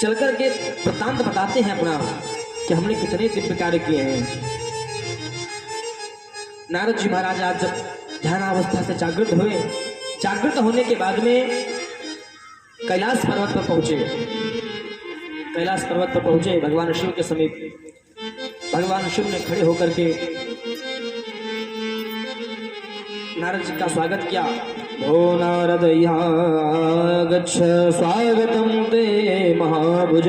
चल कर के वृत्तांत बताते हैं अपना कि हमने कितने दिव्य कार्य किए हैं। नारद जी महाराज आज जब ध्यानावस्था से जागृत हुए, जागृत होने के बाद में कैलाश पर्वत पर पहुंचे। कैलाश पर्वत पर पहुंचे भगवान शिव के समीप। भगवान शिव ने खड़े होकर के नारद जी का स्वागत किया। भो नारद यहाँ गच्छ स्वागतम ते महाभुज।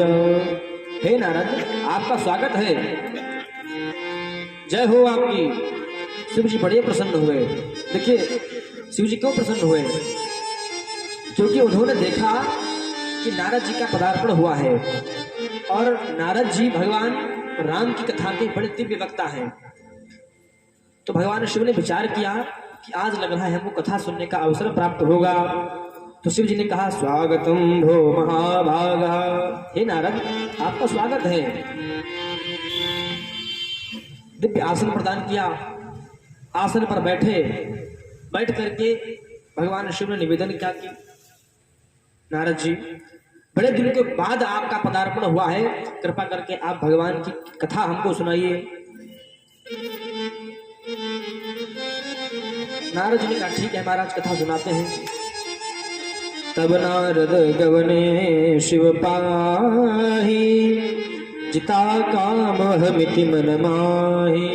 हे नारद, आपका स्वागत है, जय हो आपकी। शिव जी बड़े प्रसन्न हुए। देखिए शिव जी क्यों प्रसन्न हुए, क्योंकि उन्होंने देखा कि नारद जी का पदार्पण हुआ है और नारद जी भगवान राम की कथा के बड़े दिव्य वक्ता हैं। तो भगवान शिव ने विचार किया कि आज लग रहा है हमको कथा सुनने का अवसर प्राप्त होगा। तो शिव जी ने कहा स्वागतम भो महाभागा। हे नारद, आपका स्वागत है। दिव्य आसन प्रदान किया। आसन पर बैठे। बैठ करके भगवान शिव ने निवेदन किया कि नारद जी, बड़े दिनों के बाद आपका पदार्पण हुआ है, कृपा करके आप भगवान की कथा हमको सुनाइए। नारद जी ने कहा ठीक है महाराज, कथा सुनाते हैं। तब नारद गवने शिव पाही, जिता काम हमिति मन माही।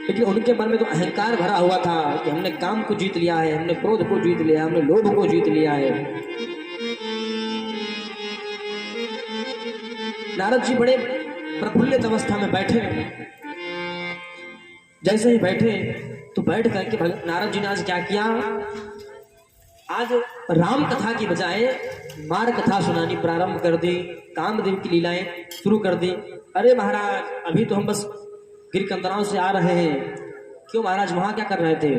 लेकिन उनके मन में तो अहंकार भरा हुआ था कि हमने काम को जीत लिया है, हमने क्रोध को जीत लिया, हमने लोभ को जीत लिया है। नारद जी बड़े प्रफुल्लित अवस्था में बैठे। जैसे ही बैठे तो बैठ करके नारद जी ने आज क्या किया, आज राम कथा की बजाय मार कथा सुनानी प्रारंभ कर दी। कामदेव की लीलाएं शुरू कर दी। अरे महाराज, अभी तो हम बस गिरकंदराओं से आ रहे हैं। क्यों महाराज, वहां क्या कर रहे थे?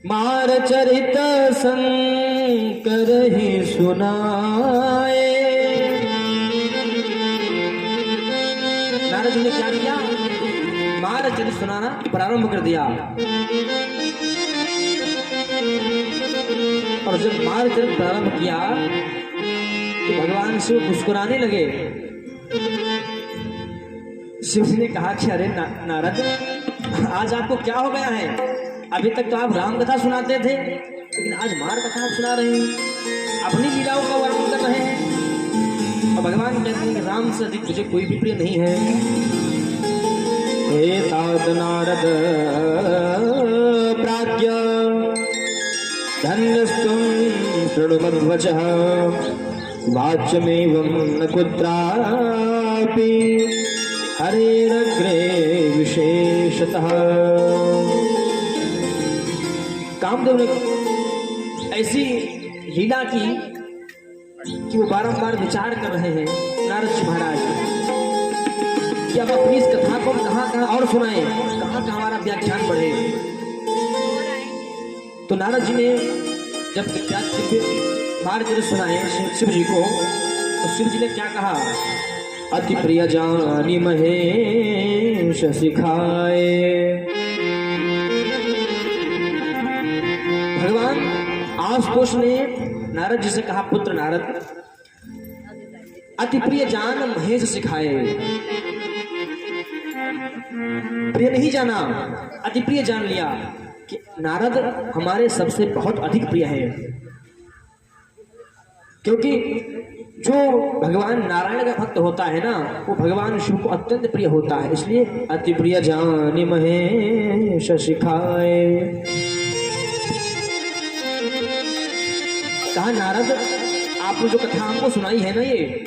मार चरित शंकर ही सुनाए। नारद जी ने क्या किया, मार चरित सुनाना प्रारंभ कर दिया। और जब मार चरित प्रारंभ किया तो भगवान शिव मुस्कुराने लगे। शिव जी ने कहा कि अरे नारद, आज आपको क्या हो गया है? अभी तक तो आप राम कथा सुनाते थे, लेकिन आज मार कथा आप सुना रहे हैं, अपनी लीलाओं का वर्णन कर रहे हैं। और भगवान कहते हैं कि राम से अधिक मुझे कोई भी प्रिय नहीं है। हे तात नारद प्राज्ञ, धन्यस्तुम शृणुमद्वचः, वाच्यमेवं न कुत्रापि हरेरग्रे विशेषतः। कामदेव ने ऐसी लीला की कि वो बारंबार विचार कर रहे हैं नारद जी महाराज कि अब अपनी इस कथा को कहाँ और सुनाएं, कहाँ हमारा व्याख्यान बढ़े। तो नारद जी ने जब मार चरित सुनाए शिव जी को, तो शिव जी ने क्या कहा, अति प्रिय जानी महेश सिखाए। भगवान आशुतोष ने नारद जी से कहा, पुत्र नारद, अति प्रिय जान महेश सिखाए। प्रिय नहीं जाना, अति प्रिय जान लिया कि नारद हमारे सबसे बहुत अधिक प्रिय है। क्योंकि जो भगवान नारायण का भक्त होता है ना, वो भगवान शिव को अत्यंत प्रिय होता है। इसलिए अति प्रिय जानी महेश सिखाए। कहा नारद, आपने जो कथा हमको सुनाई है ना, ये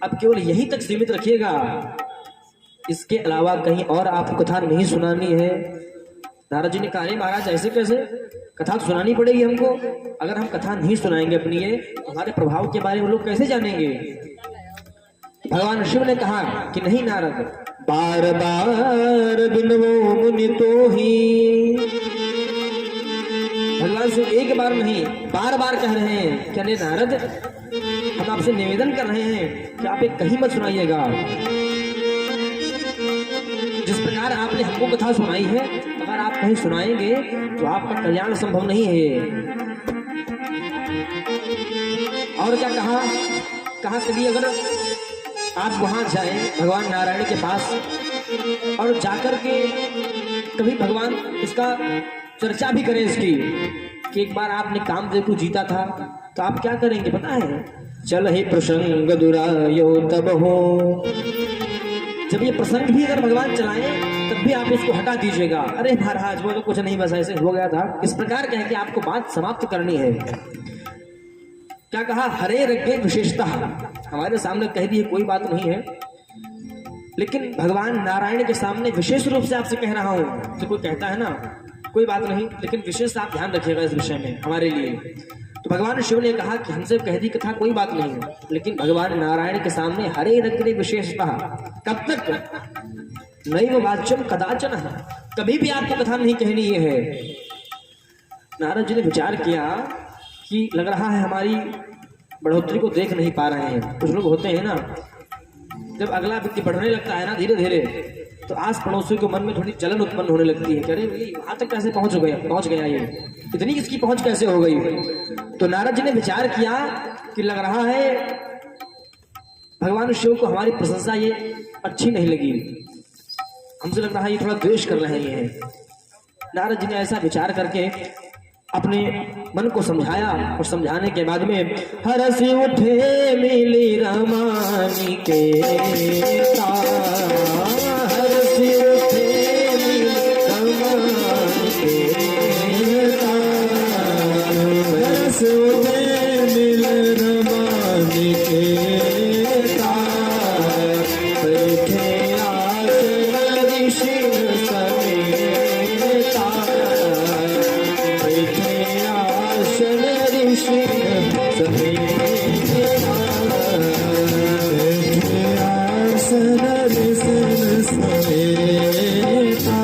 अब केवल यहीं तक सीमित रखिएगा, इसके अलावा कहीं और आपको कथा नहीं सुनानी है। नारद जी ने कहा, अरे महाराज ऐसे कैसे, कथा तो सुनानी पड़ेगी हमको। अगर हम कथा नहीं सुनाएंगे अपनी ये, हमारे प्रभाव के बारे में लोग कैसे जानेंगे? भगवान शिव ने कहा कि नहीं नारद, बार बार बिनवो मुनि तो ही। भगवान शिव एक बार नहीं बार बार कह रहे हैं कि अरे नारद, हम आपसे निवेदन कर रहे हैं कि आप एक कहीं मत सुनाइएगा। जिस प्रकार आपने हमको कथा सुनाई है, अगर आप कहीं सुनाएंगे तो आपका कल्याण संभव नहीं है। और क्या कहा कहा कभी अगर आप वहां जाएं भगवान नारायण के पास और जाकर के कभी भगवान इसका चर्चा भी करें इसकी कि एक बार आपने कामदेव को जीता था, तो आप क्या करेंगे पता है? चल ही प्रसंग दुरायो तब हो। जब ये प्रसंग भी अगर भगवान चलाएं तब भी आप इसको हटा दीजिएगा। अरे महाराज वो तो कुछ नहीं, बस ऐसे हो गया था। इस प्रकार कह के आपको बात समाप्त करनी है। क्या कहा? हरे रगे विशेषता हमारे सामने कह दी है, कोई बात नहीं है, लेकिन भगवान नारायण के सामने विशेष रूप से आपसे कह रहा हूं। तो कोई कहता है ना कोई बात नहीं, लेकिन विशेष आप ध्यान रखिएगा इस विषय में हमारे लिए। तो भगवान शिव ने कहा कि हमसे कह दी कथा, कोई बात नहीं, लेकिन भगवान नारायण के सामने हरे रगे विशेषता कब तक? नैव वाच्यम कदाचन, कभी भी आपको कथा नहीं कहनी है। नारद जी ने विचार किया कि लग रहा है हमारी बढ़ोतरी को देख नहीं पा रहे हैं। कुछ लोग होते हैं ना, जब अगला व्यक्ति बढ़ने लगता है ना धीरे धीरे, तो आस पड़ोसियों के मन में थोड़ी जलन उत्पन्न होने लगती है। अरे वहां तक कैसे पहुंच गया ये, इतनी इसकी पहुंच कैसे हो गई? तो नारद जी ने विचार किया कि लग रहा है भगवान शिव को हमारी प्रशंसा ये अच्छी नहीं लगी, हमसे लग रहा है ये थोड़ा द्वेष कर रहे हैं। नारद जी ने ऐसा विचार करके अपने मन को समझाया और समझाने के बाद में हरस उठे मिली रमानी के हरस उठे मिली रमानी के हरस उठे मिली रमानी के बैठे आसन ऋषि समेता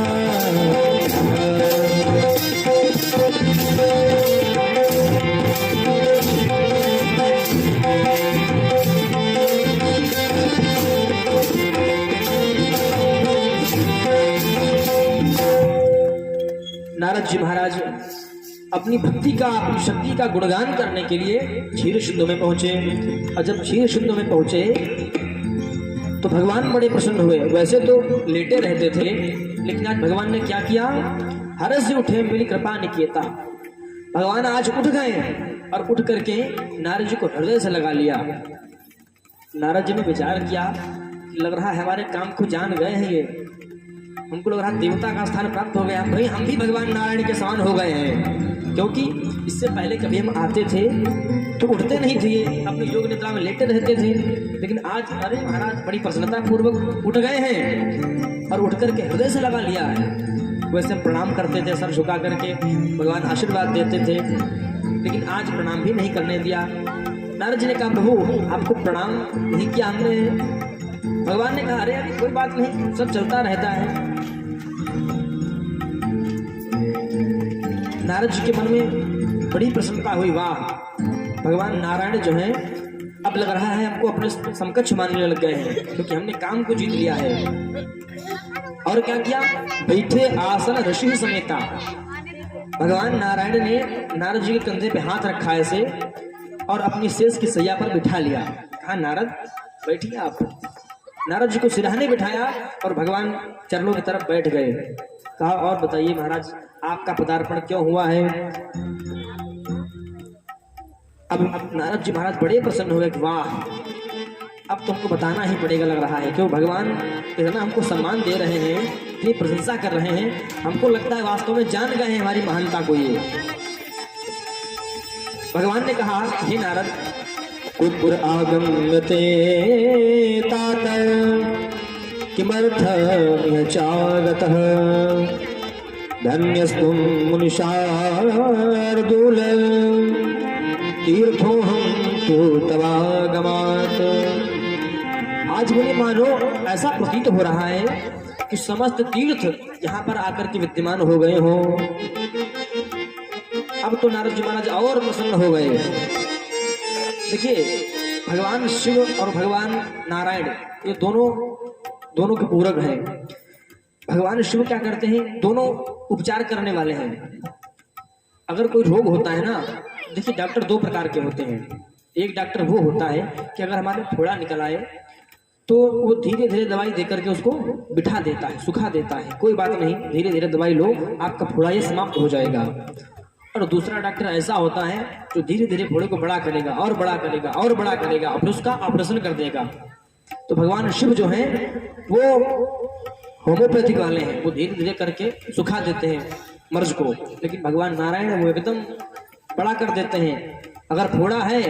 नारद जी महाराज अपनी भक्ति का अपनी शक्ति का गुणगान करने के लिए क्षीर सिंधु में पहुंचे। और जब क्षीर सिंधु में पहुंचे तो भगवान बड़े प्रसन्न हुए। वैसे तो लेटे रहते थे, लेकिन आज भगवान ने क्या किया? हरस से उठे मेरी कृपा निकेता। भगवान आज उठ गए और उठ करके नारद जी को हृदय से लगा लिया। नारद जी ने विचार किया लग रहा है हमारे काम को जान गए हैं ये, हमको लग रहा देवता का स्थान प्राप्त हो गया, भाई हम भी भगवान नारायण के समान हो गए हैं। क्योंकि इससे पहले कभी हम आते थे तो उठते नहीं थे, अपनी योग निद्रा में लेटे रहते थे, लेकिन आज अरे महाराज बड़ी प्रसन्नता पूर्वक उठ गए हैं और उठ करके हृदय से लगा लिया है। वैसे प्रणाम करते थे सर झुका करके, भगवान आशीर्वाद देते थे, लेकिन आज प्रणाम भी नहीं करने दिया। नारद जी ने कहा प्रभु आपको प्रणाम नहीं किया हमने। भगवान ने कहा अरे अरे कोई बात नहीं, सब चलता रहता है। नारद जी के मन में बड़ी प्रसन्नता हुई, वाह भगवान नारायण जो है अब लग रहा है हमको अपने समकक्ष मानने लग गए हैं, क्योंकि हमने काम को जीत लिया है। और क्या किया? बैठे आसन ऋषि समेता। भगवान नारायण ने नारद जी के कंधे पे हाथ रखा ऐसे और अपनी शेष की सैया पर बिठा लिया। कहा नारद बैठिए आप। नारद जी को सिरहाने बिठाया और भगवान चरणों की तरफ बैठ गए। कहा और बताइए महाराज आपका पदार्पण क्यों हुआ है? अब नारद जी महाराज बड़े प्रसन्न हुए कि वाह अब तुमको बताना ही पड़ेगा लग रहा है, क्यों भगवान इतना हमको सम्मान दे रहे हैं, इतनी प्रशंसा कर रहे हैं, हमको लगता है वास्तव में जान गए हैं हमारी महानता को ये। भगवान ने कहा हे नारद कुपुर आगम्यते तात किमर्थं चागतः धन्यस्तुं मुनिशार्दूल तीर्थोऽहं तु तवागमात्। आज मुझे मानो ऐसा प्रतीत हो रहा है कि समस्त तीर्थ यहाँ पर आकर के विद्यमान हो गए हों। अब तो नारद जी महाराज और प्रसन्न हो गए। देखिए भगवान शिव और भगवान नारायण ये दोनों के पूरक हैं। भगवान शिव क्या करते हैं? दोनों उपचार करने वाले हैं। अगर कोई रोग होता है ना, देखिए डॉक्टर दो प्रकार के होते हैं, एक डॉक्टर वो होता है कि अगर हमारे फोड़ा निकल आए तो वो धीरे धीरे दवाई देकर के उसको बिठा देता है, सुखा देता है, कोई बात नहीं, धीरे धीरे दवाई लो, आपका फोड़ा ये समाप्त हो जाएगा। और दूसरा डॉक्टर ऐसा होता है जो धीरे धीरे फोड़े को बड़ा करेगा और बड़ा करेगा और बड़ा करेगा और फिर उसका ऑपरेशन कर देगा। तो भगवान शिव जो है वो होम्योपैथिक वाले हैं, वो धीरे धीरे करके सुखा देते हैं मर्ज को, लेकिन भगवान नारायण वो एकदम बड़ा कर देते हैं। अगर फोड़ा है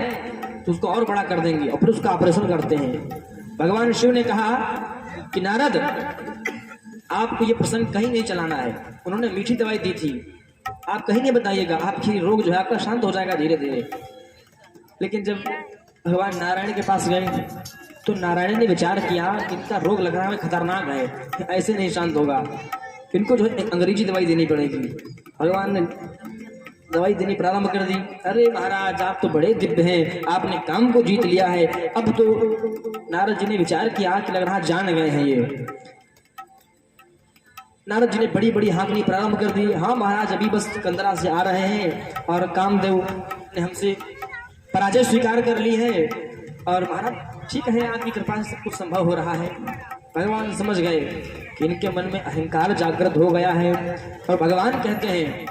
तो उसको और बड़ा कर देंगे और फिर उसका ऑपरेशन करते हैं। भगवान शिव ने कहा कि नारद आपको ये प्रसंग कहीं नहीं चलाना है, उन्होंने मीठी दवाई दी थी, आप कहीं नहीं बताइएगा, आपकी रोग जो है आपका शांत हो जाएगा धीरे धीरे। लेकिन जब भगवान नारायण के पास गए तो नारायण ने विचार किया कि इनका रोग लग रहा है खतरनाक है, ऐसे नहीं शांत होगा, इनको जो है अंग्रेजी दवाई देनी पड़ेगी। भगवान ने दवाई देनी प्रारंभ कर दी। अरे महाराज आप तो बड़े दिव्य हैं, आपने काम को जीत लिया है। अब तो नारद जी ने विचार किया कि लग रहा जान गए हैं ये। नारद जी ने बड़ी बड़ी हाँकनी प्रारंभ कर दी। हाँ महाराज अभी बस कंदरा से आ रहे हैं और कामदेव ने हमसे पराजय स्वीकार कर ली है और महाराज ठीक है, आपकी कृपा से सब कुछ संभव हो रहा है। भगवान समझ गए कि इनके मन में अहंकार जागृत हो गया है और भगवान कहते हैं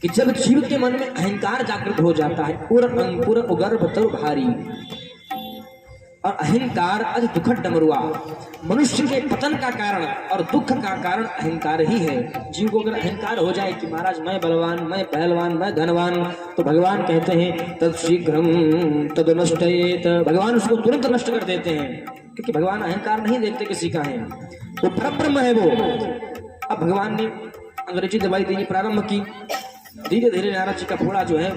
कि जब जीव के मन में अहंकार जागृत हो जाता है, उर अंकुर उगर्भ तरु भारी, और अहंकार अति दुखद डमरुआ, मनुष्य के पतन का कारण और दुख का कारण अहंकार ही है। जीव को अगर अहंकार हो जाए कि महाराज मैं बलवान, मैं पहलवान, मैं धनवान, तो भगवान कहते हैं तद शीघ्रम तद नष्टयेत, भगवान उसको तुरंत नष्ट कर देते हैं, क्योंकि भगवान अहंकार नहीं देखते किसी का है, वो परब्रह्म है वो। अब भगवान ने अंग्रेजी दवाई देनी प्रारंभ की। धीरे धीरे नारद जी का फोड़ा जो है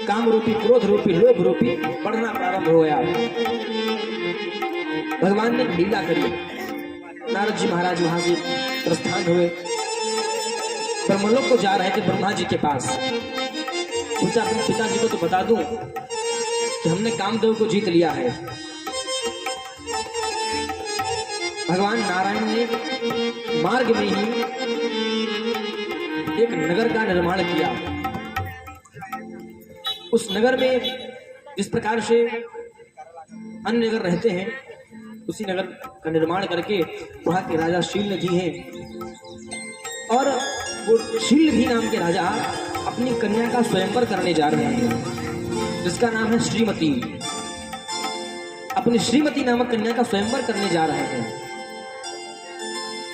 काम रूपी, क्रोध रूपी, लोभ रूपी बढ़ना प्रारंभ हो गया। भगवान ने लीला करी। नारद जी महाराज वहां से प्रस्थान हुए, ब्रह्मलोक को जा रहे थे ब्रह्मा जी के पास। पूछा अपने पिताजी को तो बता दूं कि हमने कामदेव को जीत लिया है। भगवान नारायण ने मार्ग में ही एक नगर का निर्माण किया। उस नगर में जिस प्रकार से अन्य नगर रहते हैं उसी नगर का निर्माण करके वहां के राजा शील जी हैं, और वो शील भी नाम के राजा अपनी कन्या का स्वयंवर करने जा रहे हैं जिसका नाम है श्रीमती। अपनी श्रीमती नामक कन्या का स्वयंवर करने जा रहे हैं।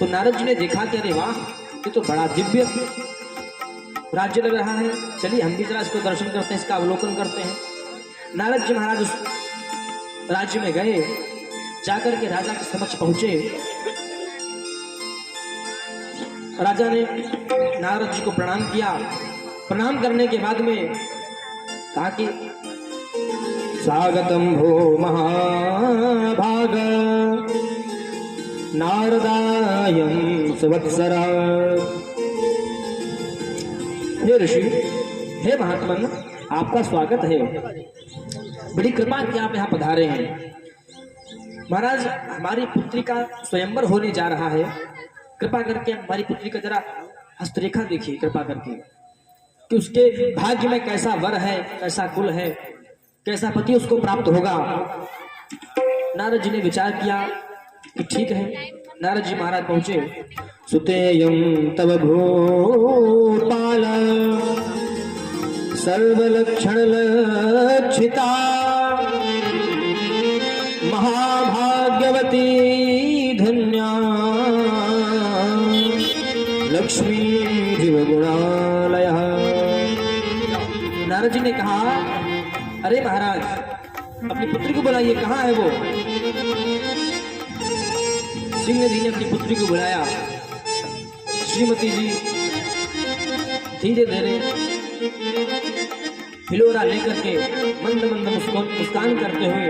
तो नारद जी ने देखा कि अरे वाह, ये तो बड़ा दिव्य राज्य लग रहा है, चलिए हम भी जरा इसको दर्शन करते हैं, इसका अवलोकन करते हैं। नारद जी महाराज उस राज्य में गए, जाकर के राजा के समक्ष पहुंचे। राजा ने नारद जी को प्रणाम किया। प्रणाम करने के बाद में कहा कि स्वागतम भो महाभाग नारदायं संवत्सरा। हे ऋषि, हे महात्मन, आपका स्वागत है, बड़ी कृपा कि आप यहाँ पधारे हैं। महाराज हमारी पुत्री का स्वयंवर होने जा रहा है, कृपा करके हमारी पुत्री का जरा हस्तरेखा देखिए कृपा करके कि उसके भाग्य में कैसा वर है, कैसा कुल है, कैसा पति उसको प्राप्त होगा। नारद जी ने विचार किया कि ठीक है। नारद जी महाराज पहुंचे। सुतेयं तव भूपाल सर्वलक्षण लक्षिता महाभाग्यवती धन्या लक्ष्मी जीव गुणालय। नारद जी ने कहा अरे महाराज अपनी पुत्री को बुलाइए, कहाँ है वो? सिंह जी ने अपनी पुत्री को बुलाया। श्रीमती जी धीरे धीरे हिलोरा लेकर के मंद मंद मुस्कान करते हुए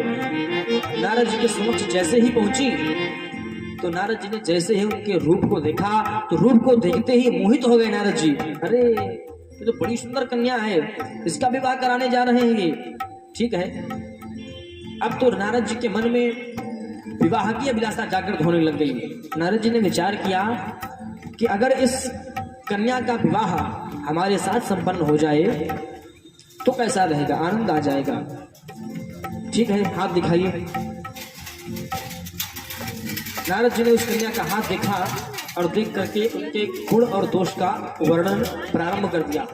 नारद जी के समक्ष जैसे ही पहुंची तो नारद जी ने जैसे ही उनके रूप को देखा तो रूप को देखते ही मोहित हो गए नारद जी। अरे ये तो बड़ी सुंदर कन्या है, इसका विवाह कराने जा रहे हैं ये, ठीक है। अब तो नारद जी के मन में विवाह की अभिलाषा जागृत होने लग गई। नारद जी ने विचार किया कि अगर इस कन्या का विवाह हमारे साथ संपन्न हो जाए तो कैसा रहेगा, आनंद आ जाएगा। ठीक है, हाथ दिखाइए। नारद जी ने उस कन्या का हाथ देखा और देख करके उनके गुण और दोष का वर्णन प्रारंभ कर दिया।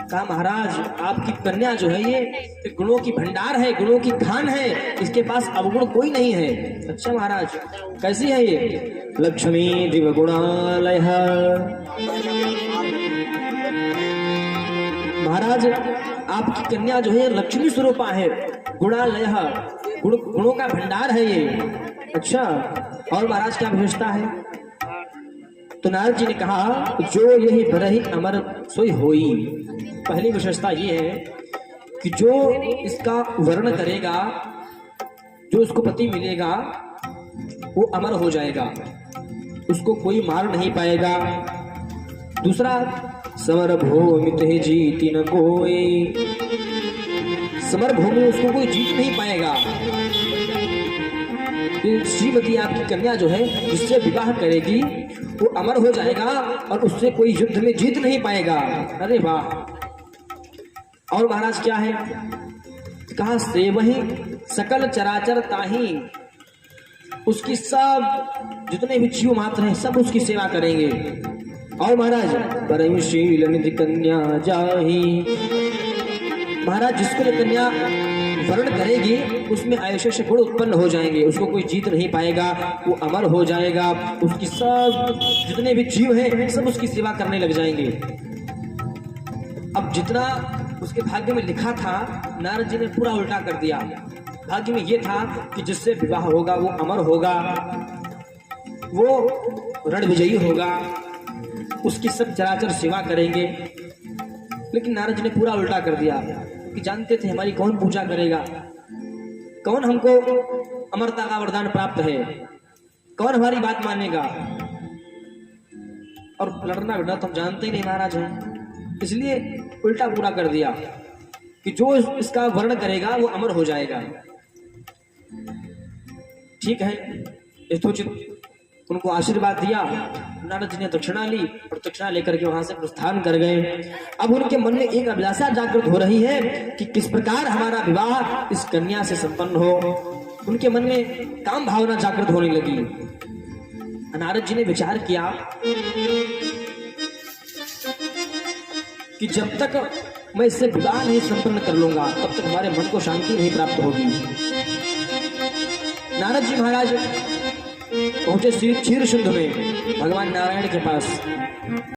कहा महाराज आपकी कन्या जो है ये गुणों की भंडार है, गुणों की खान है, इसके पास अवगुण कोई नहीं है। अच्छा महाराज कैसी है ये? लक्ष्मी दिव्य गुणालय। महाराज आपकी कन्या जो है लक्ष्मी स्वरूपा है, गुणालय, गुणों का भंडार है ये। अच्छा और महाराज क्या विशेषता है? तो नारद जी ने कहा जो यही बरही अमर सोई होई। पहली विशेषता ये है कि जो इसका वर्ण करेगा, जो उसको पति मिलेगा वो अमर हो जाएगा, उसको कोई मार नहीं पाएगा। दूसरा समर भूमि ते जीती न कोई, समर भूमि उसको कोई जीत नहीं पाएगा। श्रीमती आपकी कन्या जो है जिससे विवाह करेगी वो अमर हो जाएगा और उससे कोई युद्ध में जीत नहीं पाएगा। अरे वाह! और महाराज क्या है? कहा से वही सकल चराचर ताही, उसकी सब जितने भी जीव मात्र हैं सब उसकी सेवा करेंगे। और महाराज परमशील निधि कन्या जाही, महाराज जिसको ये कन्या वर्ण करेगी उसमें ऐसे गुण उत्पन्न हो जाएंगे, उसको कोई जीत नहीं पाएगा, वो अमर हो जाएगा, उसकी सब जितने भी जीव हैं सब उसकी सेवा करने लग जाएंगे। अब जितना उसके भाग्य में लिखा था नारद जी ने पूरा उल्टा कर दिया। भाग्य में ये था कि जिससे विवाह होगा वो अमर होगा, वो रण विजयी होगा, उसकी सब चराचर सेवा करेंगे। लेकिन नारद जी ने पूरा उल्टा कर दिया कि जानते थे हमारी कौन पूजा करेगा, कौन हमको अमरता का वरदान प्राप्त है, कौन हमारी बात मानेगा। और लड़ना भिड़ना तो हम जानते ही नहीं महाराज हैं, इसलिए उल्टा पूरा कर दिया कि जो इसका वर्ण करेगा वो अमर हो जाएगा। ठीक है, यथोचित उनको आशीर्वाद दिया। नारद जी ने दक्षिणा ली और दक्षिणा लेकर के वहां से प्रस्थान कर गए। अब उनके मन में एक अभिलाषा जागृत हो रही है कि किस प्रकार हमारा विवाह इस कन्या से संपन्न हो। उनके मन में काम भावना जागृत होने लगी। नारद जी ने विचार किया कि जब तक मैं इससे विवाह नहीं संपन्न कर लूंगा तब तक हमारे मन को शांति नहीं प्राप्त होगी। नारद जी महाराज पहुंचे क्षीर सिंधु में भगवान नारायण के पास।